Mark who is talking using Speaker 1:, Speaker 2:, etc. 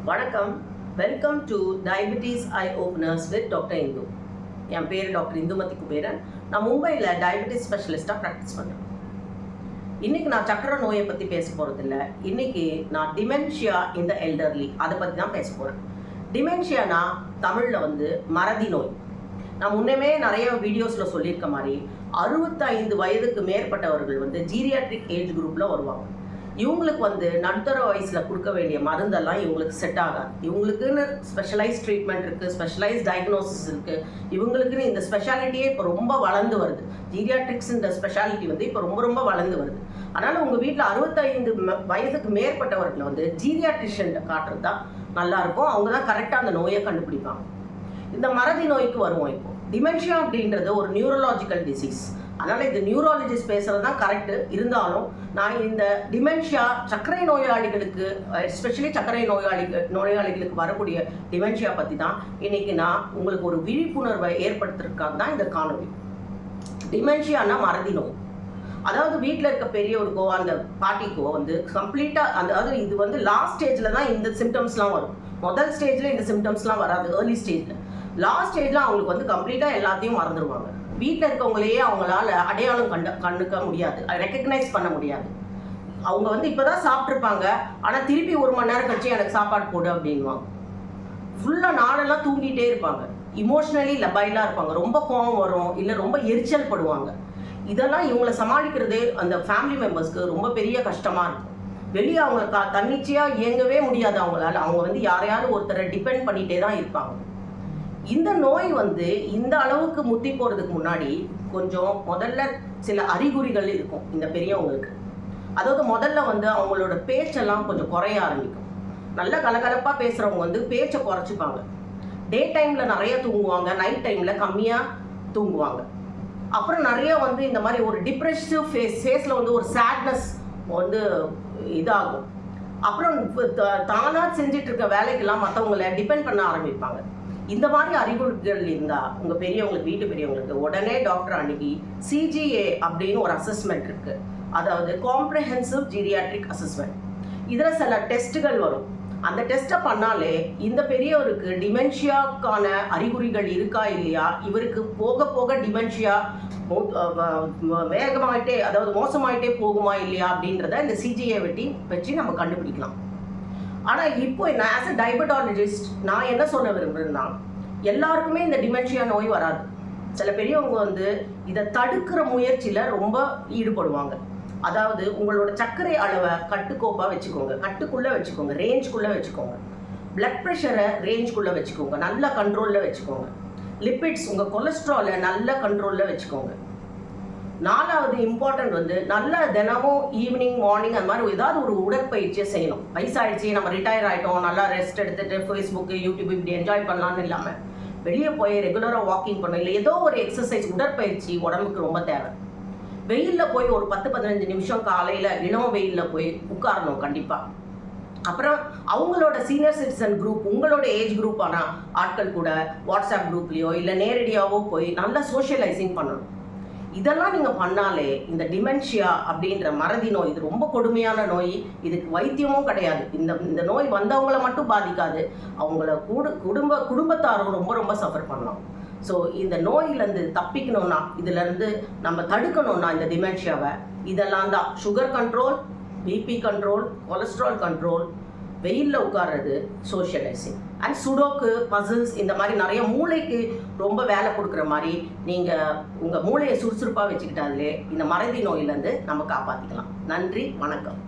Speaker 1: வணக்கம். Welcome to diabetes eye openers with doctor Indu. என் பேர் டாக்டர் இந்துமதி குபேரன். நான் மும்பையில் டயபெட்டிஸ் ஸ்பெஷலிஸ்ட்டாக ப்ராக்டிஸ் பண்ணுறேன். இன்றைக்கி நான் சக்கரை நோயை பற்றி பேச போகிறதில்ல. இன்றைக்கி நான் டிமென்ஷியா இன் த எல்டர்லி அதை பற்றி தான் பேச போகிறேன். டிமென்ஷியானா தமிழில் மறதி நோய். நான் முன்னமே நிறைய வீடியோஸில் சொல்லியிருக்க மாதிரி 65 வயதுக்கு மேற்பட்டவர்கள் ஜீரியாட்ரிக் ஏஜ் குரூப்பில் வருவாங்க. இவங்களுக்கு நடுத்தர வயசில் கொடுக்க வேண்டிய மருந்தெல்லாம் இவங்களுக்கு செட் ஆகாது. இவங்களுக்குன்னு ஸ்பெஷலைஸ் ட்ரீட்மெண்ட் இருக்குது, ஸ்பெஷலைஸ் டயக்னோசிஸ் இருக்குது. இவங்களுக்குன்னு இந்த ஸ்பெஷாலிட்டியே இப்போ ரொம்ப வளர்ந்து வருது. ஜீரியாட்ரிக்ஸ் இந்த ஸ்பெஷாலிட்டி இப்போ ரொம்ப வளர்ந்து வருது. அதனால் உங்கள் வீட்டில் 65 வயதுக்கு மேற்பட்டவர்களை ஜீரியாட்ரிஷியன் காட்டுறது தான் நல்லாயிருக்கும். அவங்க தான் கரெக்டாக அந்த நோயை கண்டுபிடிப்பாங்க. இந்த மறதி நோய்க்கு வருவோம். இப்போ டிமென்ஷியா அப்படின்றது ஒரு நியூரலாஜிக்கல் டிசீஸ். அதனால் இது நியூராலஜிஸ்ட் பேசுகிறது தான் கரெக்டு. இருந்தாலும் நான் இந்த டிமென்ஷியா சர்க்கரை நோயாளிகளுக்கு, எஸ்பெஷலி சர்க்கரை நோயாளிகளுக்கு வரக்கூடிய டிமென்ஷியா பற்றி தான் இன்றைக்கி நான் உங்களுக்கு ஒரு விழிப்புணர்வை ஏற்படுத்துறதுக்காக தான் இந்த காணொலி. டிமென்ஷியானா மறதி நோய். அதாவது வீட்டில் இருக்க பெரியவருக்கோ அந்த பாட்டிக்கோ கம்ப்ளீட்டாக அதாவது இது லாஸ்ட் ஸ்டேஜில் தான் இந்த சிம்டம்ஸ்லாம் வரும். முதல் ஸ்டேஜில் இந்த சிம்டம்ஸ்லாம் வராது. ஏர்லி ஸ்டேஜில், லாஸ்ட் ஸ்டேஜில் அவங்களுக்கு கம்ப்ளீட்டாக எல்லாத்தையும் மறந்துடுவாங்க. வீட்டில் இருக்கவங்களையே அவங்களால அடையாளம் கண்டுக்க முடியாது, ரெக்கக்னைஸ் பண்ண முடியாது. அவங்க இப்போ தான் சாப்பிட்ருப்பாங்க, ஆனால் திருப்பி 1 மணி நேரம் கழிச்சு எனக்கு சாப்பாடு போடு அப்படின்வாங்க. ஃபுல்லாக நாளெல்லாம் தூங்கிட்டே இருப்பாங்க. இமோஷ்னலி லபைலாக இருப்பாங்க. ரொம்ப கோவம் வரும், இல்லை ரொம்ப எரிச்சல் படுவாங்க. இதெல்லாம் இவங்களை சமாளிக்கிறதே அந்த ஃபேமிலி மெம்பர்ஸ்க்கு ரொம்ப பெரிய கஷ்டமாக இருக்கும். வெளியே அவங்க தன்னிச்சையாக இயங்கவே முடியாது அவங்களால. அவங்க யாரையாவது ஒருத்தரை டிபெண்ட் பண்ணிகிட்டே தான் இருப்பாங்க. இந்த நோய் இந்த அளவுக்கு முத்தி போகிறதுக்கு முன்னாடி கொஞ்சம் முதல்ல சில அறிகுறிகள் இருக்கும் இந்த பெரியவங்களுக்கு. அதாவது முதல்ல அவங்களோட பேச்செல்லாம் கொஞ்சம் குறைய ஆரம்பிக்கும். நல்ல கலகலப்பாக பேசுகிறவங்க பேச்சை குறைச்சிப்பாங்க. டே டைமில் நிறைய தூங்குவாங்க, நைட் டைமில் கம்மியாக தூங்குவாங்க. அப்புறம் நிறைய இந்த மாதிரி ஒரு டிப்ரெசிவ் ஃபேஸில் ஒரு சேட்னஸ் இதாகும். அப்புறம் தானாக செஞ்சிட்டு இருக்க வேலைக்கெல்லாம் மற்றவங்களை டிபெண்ட் பண்ண ஆரம்பிப்பாங்க. இந்த மாதிரி அறிகுறிகள் இருந்தால் உங்கள் பெரியவங்களுக்கு, வீட்டு பெரியவங்களுக்கு உடனே டாக்டர் அன்னைக்கு சிஜிஏ அப்படின்னு ஒரு அசஸ்மெண்ட் இருக்குது. அதாவது காம்ப்ரிஹென்சிவ் ஜீரியாட்ரிக் அசஸ்மெண்ட். இதில் சில டெஸ்ட்டுகள் வரும். அந்த டெஸ்ட்டை பண்ணாலே இந்த பெரியவருக்கு டிமென்ஷியாக்கான அறிகுறிகள் இருக்கா இல்லையா, இவருக்கு போக போக டிமென்ஷியா வேகமாயிட்டே, அதாவது மோசமாயிட்டே போகுமா இல்லையா அப்படின்றத இந்த சிஜிஏ வச்சு நம்ம கண்டுபிடிக்கலாம். ஆனால் இப்போ நான் ஆஸ் அ டயபெட்டாலஜிஸ்ட் நான் என்ன சொல்ல விரும்புகிறேன்னா, எல்லாருக்குமே இந்த டிமென்ஷியா நோய் வராது. சில பெரியவங்க இதை தடுக்கிற முயற்சியில் ரொம்ப ஈடுபடுவாங்க. அதாவது உங்களோட சர்க்கரை அளவை கட்டுக்கோப்பாக வச்சுக்கோங்க, கட்டுக்குள்ளே வச்சுக்கோங்க, ரேஞ்சுக்குள்ளே வச்சுக்கோங்க. பிளட் ப்ரெஷரை ரேஞ்சுக்குள்ளே வச்சுக்கோங்க, நல்ல கண்ட்ரோலில் வச்சுக்கோங்க. லிப்பிட்ஸ், உங்கள் கொலஸ்ட்ராலை நல்ல கண்ட்ரோலில் வச்சுக்கோங்க. 4வது இம்பார்ட்டன்ட் நல்ல தினமும் ஈவினிங், மார்னிங் அந்த மாதிரி ஏதாவது ஒரு உடற்பயிற்சியை செய்யணும். வயசாகிடுச்சு, நம்ம ரிட்டையர் ஆகிட்டோம், நல்லா ரெஸ்ட் எடுத்துகிட்டு ஃபேஸ்புக்கு, யூடியூப் இப்படி என்ஜாய் பண்ணலான்னு இல்லாமல் வெளியே போய் ரெகுலராக வாக்கிங் பண்ணணும். இல்லை ஏதோ ஒரு எக்ஸசைஸ், உடற்பயிற்சி உடம்புக்கு ரொம்ப தேவை. வெயிலில் போய் ஒரு 10-15 நிமிஷம் காலையில் இளம் வெயிலில் போய் உட்காரணும் கண்டிப்பாக. அப்புறம் அவங்களோட சீனியர் சிட்டிசன் குரூப், உங்களோட ஏஜ் குரூப்பான ஆட்கள் கூட வாட்ஸ்அப் குரூப்லேயோ இல்லை நேரடியாகவோ போய் நல்லா சோஷியலைசிங் பண்ணணும். இதெல்லாம் நீங்கள் பண்ணாலே இந்த டிமென்ஷியா அப்படின்ற மறதி நோய், இது ரொம்ப கொடுமையான நோய். இதுக்கு வைத்தியமும் கிடையாது. இந்த நோய் வந்தவங்கள மட்டும் பாதிக்காது, அவங்கள குடும்பத்தாரும் ரொம்ப சஃபர் பண்ணலாம். ஸோ இந்த நோயிலேருந்து தப்பிக்கணும்னா, இதிலேருந்து நம்ம தடுக்கணும்னா இந்த டிமென்ஷியாவை, இதெல்லாம் தான்: sugar control, BP control, cholesterol control, வெயிலில் உட்கார்றது, சோஷியலைசிங் அண்ட் சுடோக்கு, பசில்ஸ், இந்த மாதிரி நிறைய மூளைக்கு ரொம்ப வேலை கொடுக்குற மாதிரி நீங்கள் உங்கள் மூளையை சுறுசுறுப்பாக வச்சுக்கிட்டாலே இந்த மறதி நோயிலேருந்து நம்ம காப்பாற்றிக்கலாம். நன்றி, வணக்கம்.